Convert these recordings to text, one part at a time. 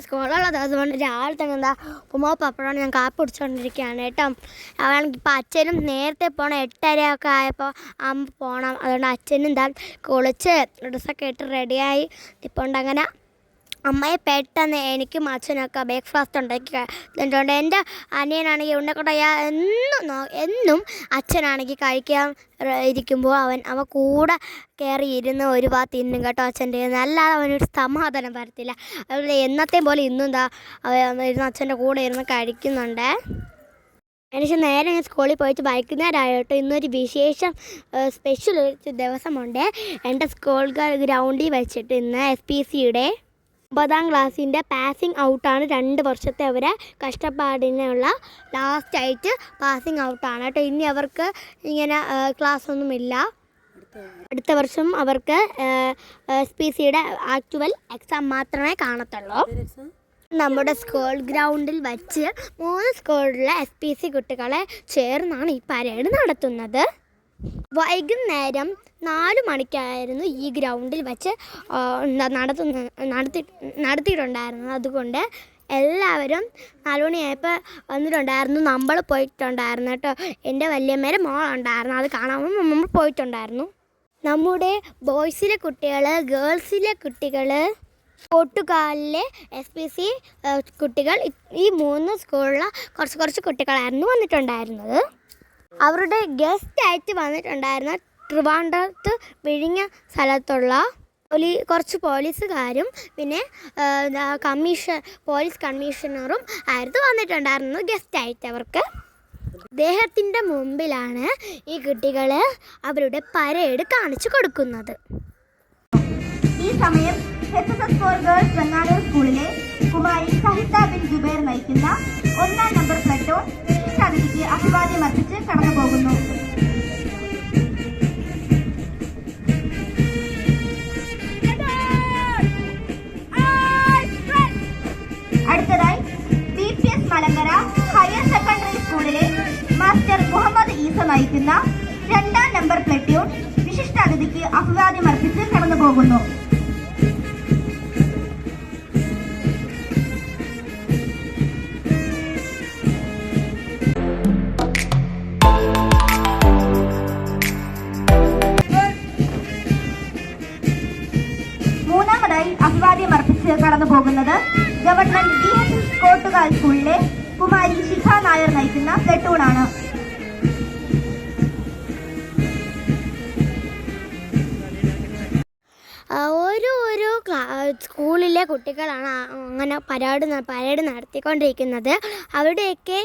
സ്കൂളുള്ള ദിവസം കൊണ്ട് രാവിലെ തന്നെ എന്താ ഉമ്മോ പപ്പടമാണ് ഞാൻ കാപ്പി പിടിച്ചുകൊണ്ടിരിക്കുകയാണ് കേട്ടോ. അവണെങ്കിൽ ഇപ്പോൾ അച്ഛനും നേരത്തെ പോകണം, 8:30 ആയപ്പോൾ അമ്മ പോകണം. അതുകൊണ്ട് അച്ഛനും എന്താ കുളിച്ച് ഡ്രസ്സൊക്കെ ഇട്ട് റെഡിയായി ഇപ്പോൾ ഉണ്ട്. അങ്ങനെ അമ്മയെ പെട്ടെന്ന് എനിക്കും അച്ഛനൊക്കെ ബ്രേക്ക്ഫാസ്റ്റ് ഉണ്ടാക്കി തന്നിട്ടുണ്ട്. എൻ്റെ അനിയനാണെങ്കിൽ ഉണ്ണക്കടയ എന്നും അച്ഛനാണെങ്കിൽ കഴിക്കാൻ ഇരിക്കുമ്പോൾ അവൻ കൂടെ കയറി ഇരുന്ന് ഒരു ഭാഗത്ത് തിന്നും കേട്ടോ അച്ഛൻ്റെ. അല്ലാതെ അവനൊരു സമാധാനം വരത്തില്ല. അതുപോലെ എന്നത്തെയും പോലെ ഇന്നും എന്താ ഇരുന്ന് അച്ഛൻ്റെ കൂടെ ഇരുന്ന് കഴിക്കുന്നുണ്ട്. എനിക്ക് നേരെ ഞാൻ സ്കൂളിൽ പോയിട്ട് വൈകുന്നേരമായിട്ട് ഇന്നൊരു വിശേഷം സ്പെഷ്യൽ ഒരു ദിവസമുണ്ട്. എൻ്റെ സ്കൂൾ ഗ്രൗണ്ടിൽ വെച്ചിട്ട് ഇന്ന് SPCയുടെ 9ാം ക്ലാസ്സിൻ്റെ പാസിങ് ഔട്ടാണ്. 2 വർഷത്തെ അവരെ കഷ്ടപ്പാടിനുള്ള ലാസ്റ്റായിട്ട് പാസിങ് ഔട്ടാണ് കേട്ടോ. ഇനി അവർക്ക് ഇങ്ങനെ ക്ലാസ്സൊന്നുമില്ല. അടുത്ത വർഷം അവർക്ക് SPCയുടെ ആക്ച്വൽ എക്സാം മാത്രമേ കാണത്തുള്ളൂ. നമ്മുടെ സ്കൂൾ ഗ്രൗണ്ടിൽ വച്ച് 3 സ്കൂളിലെ SPC കുട്ടികളെ ചേർന്നാണ് ഈ പരേഡ് നടത്തുന്നത്. വൈകുന്നേരം 4 മണിക്കായിരുന്നു ഈ ഗ്രൗണ്ടിൽ വെച്ച് നടത്തിയിട്ടുണ്ടായിരുന്നത്. അതുകൊണ്ട് എല്ലാവരും 4 മണിയായപ്പോൾ വന്നിട്ടുണ്ടായിരുന്നു. നമ്മൾ പോയിട്ടുണ്ടായിരുന്നു കേട്ടോ. എൻ്റെ വല്യമ്മേരെ മോളുണ്ടായിരുന്നു, അത് കാണാൻ നമ്മൾ പോയിട്ടുണ്ടായിരുന്നു. നമ്മുടെ ബോയ്സിലെ കുട്ടികൾ, ഗേൾസിലെ കുട്ടികൾ, പോർട്ടുഗാലിലെ SPC കുട്ടികൾ, ഈ 3 സ്കൂളിലെ കുറച്ച് കുട്ടികളായിരുന്നു വന്നിട്ടുണ്ടായിരുന്നത്. അവരുടെ ഗസ്റ്റായിട്ട് വന്നിട്ടുണ്ടായിരുന്ന ട്രിവാൻഡ്രത്ത് വിഴിഞ്ഞ സ്ഥലത്തുള്ള കുറച്ച് പോലീസുകാരും പിന്നെ പോലീസ് കമ്മീഷണറും ആയിരുന്നു വന്നിട്ടുണ്ടായിരുന്നത് ഗസ്റ്റായിട്ട്. അവർക്ക് അദ്ദേഹത്തിൻ്റെ മുമ്പിലാണ് ഈ കുട്ടികൾ അവരുടെ പരേഡ് കാണിച്ചു കൊടുക്കുന്നത്. ഈ സമയം SSS ഫോർ ഗേൾസ് വെങ്ങാനൂർ സ്കൂളിലെ കുമാരി സഹിത ബിൻ ജുബൈർ നയിക്കുന്ന 1ാം നമ്പർ പ്ലറ്റൂൺ വിശിഷ്ടാതിഥിക്ക് അഭിവാദ്യം അർപ്പിച്ച് കടന്നു പോകുന്നു. അടുത്തതായി BPS മലങ്കര ഹയർ സെക്കൻഡറി സ്കൂളിലെ മാസ്റ്റർ മുഹമ്മദ് ഈസ നയിക്കുന്ന 2ാം നമ്പർ പ്ലറ്റൂൺ വിശിഷ്ടാതിഥിക്ക് അഭിവാദ്യം അർപ്പിച്ച് കടന്നു പോകുന്നു. അഭിവാദ്യം അർപ്പിച്ച് കടന്നു പോകുന്നത് ഗവൺമെന്റ് DSS കോട്ടുകാൽ സ്കൂളിലെ കുമാരി ശിഖ നായർ നയിക്കുന്ന പ്ലറ്റൂണാണ്. ഓരോ സ്കൂളിലെ കുട്ടികളാണ് അങ്ങനെ പരേഡ് നടത്തിക്കൊണ്ടിരിക്കുന്നത്. അവരുടെയൊക്കെ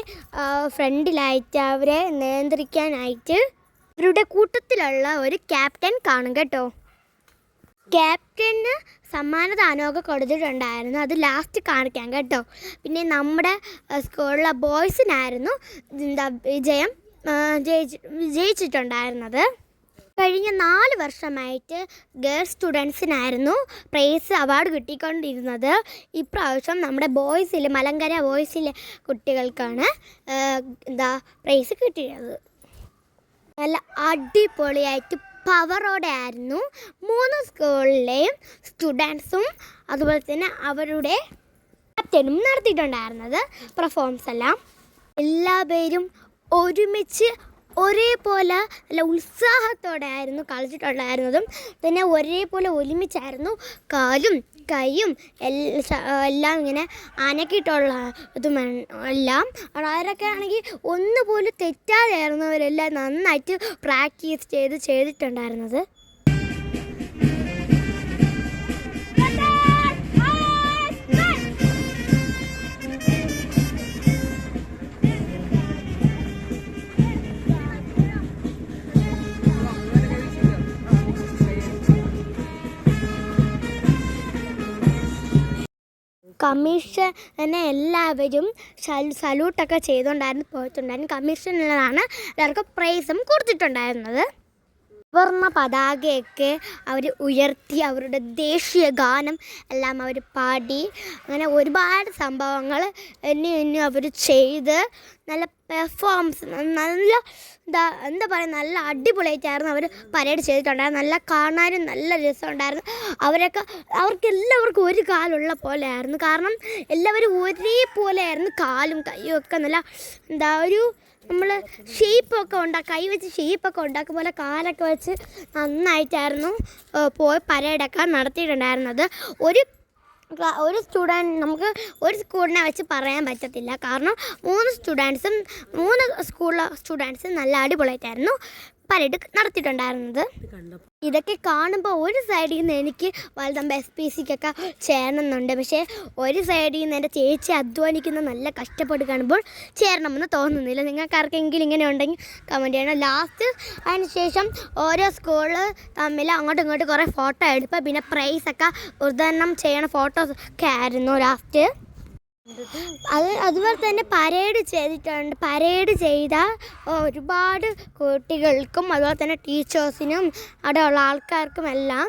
ഫ്രണ്ടിലായിട്ട് അവരെ നിയന്ത്രിക്കാനായിട്ട് അവരുടെ കൂട്ടത്തിലുള്ള ഒരു ക്യാപ്റ്റൻ കാണും കേട്ടോ. ക്യാപ്റ്റന് സമ്മാനദാനമൊക്കെ കൊടുത്തിട്ടുണ്ടായിരുന്നു, അത് ലാസ്റ്റ് കാണിക്കാം കേട്ടോ. പിന്നെ നമ്മുടെ സ്കൂളിലെ ബോയ്സിനായിരുന്നു വിജയിച്ചിട്ടുണ്ടായിരുന്നത്. കഴിഞ്ഞ 4 വർഷമായിട്ട് ഗേൾസ് സ്റ്റുഡൻസിനായിരുന്നു പ്രൈസ് അവാർഡ് കിട്ടിക്കൊണ്ടിരുന്നത്. ഇപ്രാവശ്യം നമ്മുടെ മലങ്കര ബോയ്സിലെ കുട്ടികൾക്കാണ് പ്രൈസ് കിട്ടിയത്. നല്ല അടിപൊളിയായിട്ട് പവറോടെ ആയിരുന്നു 3 സ്കൂളിലെയും സ്റ്റുഡൻസും അതുപോലെ തന്നെ അവരുടെ ക്യാപ്റ്റനും നടത്തിയിട്ടുണ്ടായിരുന്നത് പെർഫോമൻസ് എല്ലാം. എല്ലാവരും ഒരുമിച്ച് ഒരേപോലെ നല്ല ഉത്സാഹത്തോടെ ആയിരുന്നു കളിച്ചിട്ടുണ്ടായിരുന്നതും. പിന്നെ ഒരേപോലെ ഒരുമിച്ചായിരുന്നു കാലും കൈയും എല്ലാം ഇങ്ങനെ അനക്കിയിട്ടുള്ള ഇതും എല്ലാം. അവരൊക്കെ ആണെങ്കിൽ ഒന്നുപോലും തെറ്റാതെയായിരുന്നു അവരെല്ലാം നന്നായിട്ട് പ്രാക്ടീസ് ചെയ്തിട്ടുണ്ടായിരുന്നത്. കമ്മീഷനെ എല്ലാവരും സല്യൂട്ടൊക്കെ ചെയ്തുകൊണ്ടായിരുന്നു പോയിട്ടുണ്ടായിരുന്നു. കമ്മീഷനിലാണ് എല്ലാവർക്കും പ്രൈസും കൊടുത്തിട്ടുണ്ടായിരുന്നത്. ത്രിവർണ്ണ പതാകയൊക്കെ അവർ ഉയർത്തി അവരുടെ ദേശീയ ഗാനം എല്ലാം അവർ പാടി. അങ്ങനെ ഒരുപാട് സംഭവങ്ങൾ എന്നും അവർ ചെയ്ത് നല്ല പെർഫോമൻസ് നല്ല എന്താ പറയുക നല്ല അടിപൊളിയായിട്ടായിരുന്നു അവർ പരേഡ് ചെയ്തിട്ടുണ്ടായിരുന്നു. നല്ല കാണാനും നല്ല രസമുണ്ടായിരുന്നു. അവർക്കെല്ലാവർക്കും ഒരു കാലുള്ള പോലെയായിരുന്നു. കാരണം എല്ലാവരും ഒരേപോലെയായിരുന്നു. കാലും കൈയും ഒക്കെ നല്ല ഒരു നമ്മൾ കൈ വെച്ച് ഷേപ്പൊക്കെ ഉണ്ടാക്കും പോലെ കാലൊക്കെ വെച്ച് നന്നായിട്ടായിരുന്നു പോയി പരേഡൊക്കെ നടത്തിയിട്ടുണ്ടായിരുന്നത്. ഒരു നമുക്ക് ഒരു സ്കൂളിനെ വെച്ച് പറയാൻ പറ്റത്തില്ല. കാരണം മൂന്ന് സ്കൂളിലെ സ്റ്റുഡൻസും നല്ല അടിപൊളിയായിട്ടായിരുന്നു പരേഡ് നടത്തിയിട്ടുണ്ടായിരുന്നത്. ഇതൊക്കെ കാണുമ്പോൾ ഒരു സൈഡിൽ നിന്ന് എനിക്ക് വലുതാകുമ്പോൾ SPCക്കൊക്കെ ചേരണമെന്നുണ്ട്. പക്ഷേ ഒരു സൈഡിൽ നിന്ന് എൻ്റെ ചേച്ചി അധ്വാനിക്കുന്ന നല്ല കഷ്ടപ്പെട്ട് കാണുമ്പോൾ ചേരണമെന്ന് തോന്നുന്നില്ല. നിങ്ങൾക്ക് ആർക്കെങ്കിലും ഇങ്ങനെ ഉണ്ടെങ്കിൽ കമൻറ്റ് ചെയ്യണം. ലാസ്റ്റ് അതിന് ശേഷം ഓരോ സ്കൂള് തമ്മിൽ അങ്ങോട്ടും ഇങ്ങോട്ടും കുറേ ഫോട്ടോ എടുക്കുക, പിന്നെ പ്രൈസൊക്കെ വിതരണം ചെയ്യണ ഫോട്ടോസൊക്കെ ആയിരുന്നു ലാസ്റ്റ്. അതുപോലെ തന്നെ പരേഡ് ചെയ്ത ഒരുപാട് കുട്ടികൾക്കും അതുപോലെ തന്നെ ടീച്ചേഴ്സിനും അവിടെയുള്ള ആൾക്കാർക്കും എല്ലാം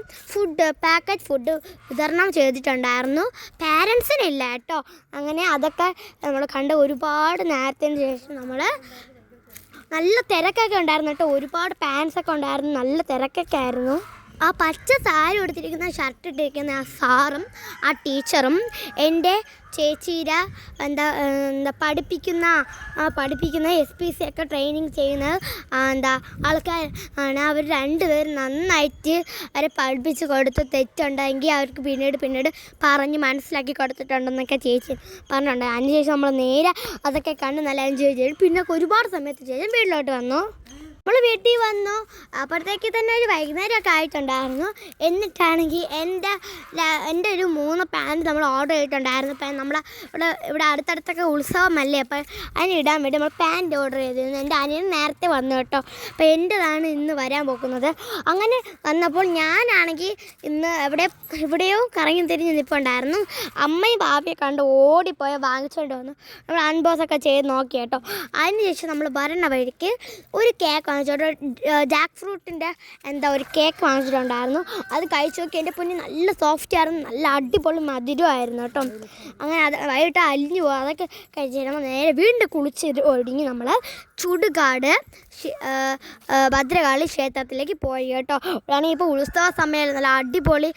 പാക്കറ്റ് ഫുഡ് വിതരണം ചെയ്തിട്ടുണ്ടായിരുന്നു. പാരൻസിനില്ല കേട്ടോ. അങ്ങനെ അതൊക്കെ നമ്മൾ കണ്ട് ഒരുപാട് നേരത്തിന് ശേഷം നമ്മൾ നല്ല തിരക്കൊക്കെ ഉണ്ടായിരുന്നു കേട്ടോ. ഒരുപാട് പാൻസൊക്കെ ഉണ്ടായിരുന്നു, നല്ല തിരക്കൊക്കെ ആയിരുന്നു. ആ പച്ച സാരി എടുത്തിരിക്കുന്ന ഷർട്ട് ഇട്ടിരിക്കുന്ന ആ സാറും ആ ടീച്ചറും എൻ്റെ ചേച്ചിയുടെ പഠിപ്പിക്കുന്ന SPC ഒക്കെ ട്രെയിനിങ് ചെയ്യുന്ന ആൾക്കാർ ആണ്. അവർ രണ്ടുപേരും നന്നായിട്ട് അവരെ പഠിപ്പിച്ച് കൊടുത്ത് തെറ്റുണ്ടെങ്കിൽ അവർക്ക് പിന്നീട് പറഞ്ഞ് മനസ്സിലാക്കി കൊടുത്തിട്ടുണ്ടെന്നൊക്കെ ചേച്ചി പറഞ്ഞിട്ടുണ്ട്. അതിനുശേഷം നമ്മൾ നേരെ അതൊക്കെ കണ്ട് നല്ല എൻജോയ് ചെയ്തു. പിന്നെ ഒരുപാട് സമയത്ത് ശേഷം വീട്ടിലോട്ട് വന്നു. നമ്മൾ വീട്ടിൽ വന്നു അപ്പോഴത്തേക്ക് തന്നെ ഒരു വൈകുന്നേരമൊക്കെ ആയിട്ടുണ്ടായിരുന്നു. എന്നിട്ടാണെങ്കിൽ എൻ്റെ ഒരു 3 പാൻറ്റ് നമ്മൾ ഓർഡർ ചെയ്തിട്ടുണ്ടായിരുന്നു. അപ്പം ഇവിടെ അടുത്തടുത്തൊക്കെ ഉത്സവമല്ലേ, അപ്പം അതിനിടാൻ വേണ്ടി നമ്മൾ പാൻറ്റ് ഓർഡർ ചെയ്തിരുന്നു. എൻ്റെ അനിയൻ നേരത്തെ വന്നു കേട്ടോ. അപ്പോൾ എൻ്റെതാണ് ഇന്ന് വരാൻ പോകുന്നത്. അങ്ങനെ വന്നപ്പോൾ ഞാനാണെങ്കിൽ ഇന്ന് എവിടെയോ കറങ്ങി തിരിഞ്ഞ് നിൽപ്പുണ്ടായിരുന്നു. അമ്മയും പാപ്പയും കണ്ട് ഓടിപ്പോയി വാങ്ങിച്ചുകൊണ്ട് വന്നു. നമ്മൾ അൺബോക്സൊക്കെ ചെയ്ത് നോക്കി കേട്ടോ. അതിന് ശേഷം നമ്മൾ വരണ വഴിക്ക് ഒരു കേക്ക് ജാക്ക് ഫ്രൂട്ടിൻ്റെ ഒരു കേക്ക് വാങ്ങിച്ചിട്ടുണ്ടായിരുന്നു. അത് കഴിച്ചു നോക്കി. എൻ്റെ പൊന്നി നല്ല സോഫ്റ്റ് ആയിരുന്നു, നല്ല അടിപൊളി മധുരമായിരുന്നു കേട്ടോ. അങ്ങനെ അത് വൈകിട്ട് അലിഞ്ഞു പോകും. അതൊക്കെ കഴിച്ച് നമ്മൾ നേരെ വീണ്ടും കുളിച്ച് ഒടുങ്ങി നമ്മൾ ചുടുകാട് ഭദ്രകാളി ക്ഷേത്രത്തിലേക്ക് പോയി കേട്ടോ. അവിടെയാണെങ്കിൽ ഇപ്പോൾ ഉത്സവ സമയം നല്ല അടിപൊളി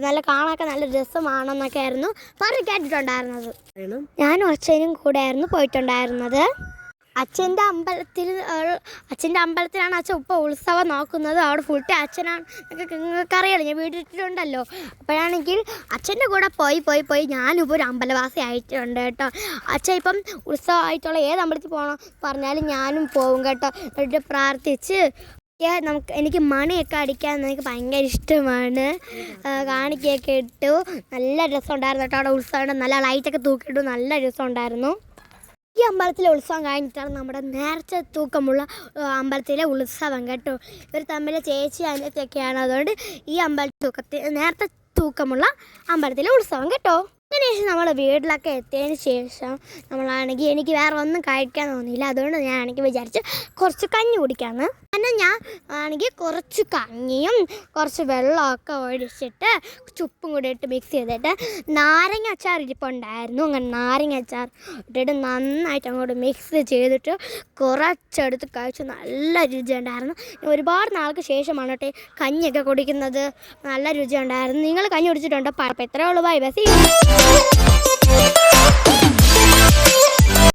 നല്ല കാണാനൊക്കെ നല്ല രസമാണെന്നൊക്കെ ആയിരുന്നു കേട്ടിട്ടുണ്ടായിരുന്നത്. ഞാനും അച്ഛനും കൂടെ ആയിരുന്നു പോയിട്ടുണ്ടായിരുന്നത്. അച്ഛൻ്റെ അമ്പലത്തിലാണ് അച്ഛൻ ഇപ്പോൾ ഉത്സവം നോക്കുന്നത്. അവിടെ ഫുൾ ടൈം അച്ഛനാണ്. നിങ്ങൾക്കറിയാലോ, ഞാൻ വീട്ടിട്ടുണ്ടല്ലോ. അപ്പോഴാണെങ്കിൽ അച്ഛൻ്റെ കൂടെ പോയി ഞാനിപ്പോൾ ഒരു അമ്പലവാസി ആയിട്ടുണ്ട് കേട്ടോ. അച്ഛൻ ഇപ്പം ഉത്സവമായിട്ടുള്ള ഏത് അമ്പലത്തിൽ പോകണം പറഞ്ഞാലും ഞാനും പോവും കേട്ടോ. എന്നിട്ട് പ്രാർത്ഥിച്ച് എനിക്ക് മണിയൊക്കെ അടിക്കാൻ എനിക്ക് ഭയങ്കര ഇഷ്ടമാണ്. കാണിക്കൊക്കെ ഇട്ടു നല്ല രസമുണ്ടായിരുന്നു കേട്ടോ. അവിടെ ഉത്സവം നല്ല ലൈറ്റൊക്കെ തൂക്കിയിട്ടു, നല്ല രസമുണ്ടായിരുന്നു. ഈ അമ്പലത്തിലെ ഉത്സവം കഴിഞ്ഞിട്ടാണ് നമ്മുടെ നേർച്ച തൂക്കമുള്ള അമ്പലത്തിലെ ഉത്സവം കേട്ടോ. ഇവർ തമ്മിൽ ചേച്ചി അനിയത്തിയൊക്കെയാണ്. അതുകൊണ്ട് ഈ നേർച്ച തൂക്കമുള്ള അമ്പലത്തിലെ ഉത്സവം കേട്ടോ. അതിനുശേഷം നമ്മൾ വീട്ടിലൊക്കെ എത്തിയതിന് ശേഷം നമ്മളാണെങ്കിൽ എനിക്ക് വേറെ ഒന്നും കഴിക്കാൻ തോന്നിയില്ല. അതുകൊണ്ട് ഞാനാണെങ്കിൽ വിചാരിച്ച് കുറച്ച് കഞ്ഞി കുടിക്കാമെന്ന്. പിന്നെ ഞാൻ ആണെങ്കിൽ കുറച്ച് കഞ്ഞിയും കുറച്ച് വെള്ളമൊക്കെ ഒഴിച്ചിട്ട് ചുപ്പും കൂടി ഇട്ട് മിക്സ് ചെയ്തിട്ട് നാരങ്ങ അച്ചാർ ഇരിപ്പുണ്ടായിരുന്നു. അങ്ങനെ നാരങ്ങ അച്ചാർ ഇട്ടിട്ട് നന്നായിട്ട് അങ്ങോട്ട് മിക്സ് ചെയ്തിട്ട് കുറച്ചെടുത്ത് കഴിച്ച് നല്ല രുചിയുണ്ടായിരുന്നു. ഒരുപാട് നാൾക്ക് ശേഷമാണ് കേട്ടോ കഞ്ഞിയൊക്കെ കുടിക്കുന്നത്. നല്ല രുചിയുണ്ടായിരുന്നു. നിങ്ങൾ കഞ്ഞി കുടിച്ചിട്ടുണ്ടോ? അപ്പോൾ എത്രയേ ഉള്ളൂ. Bye bye.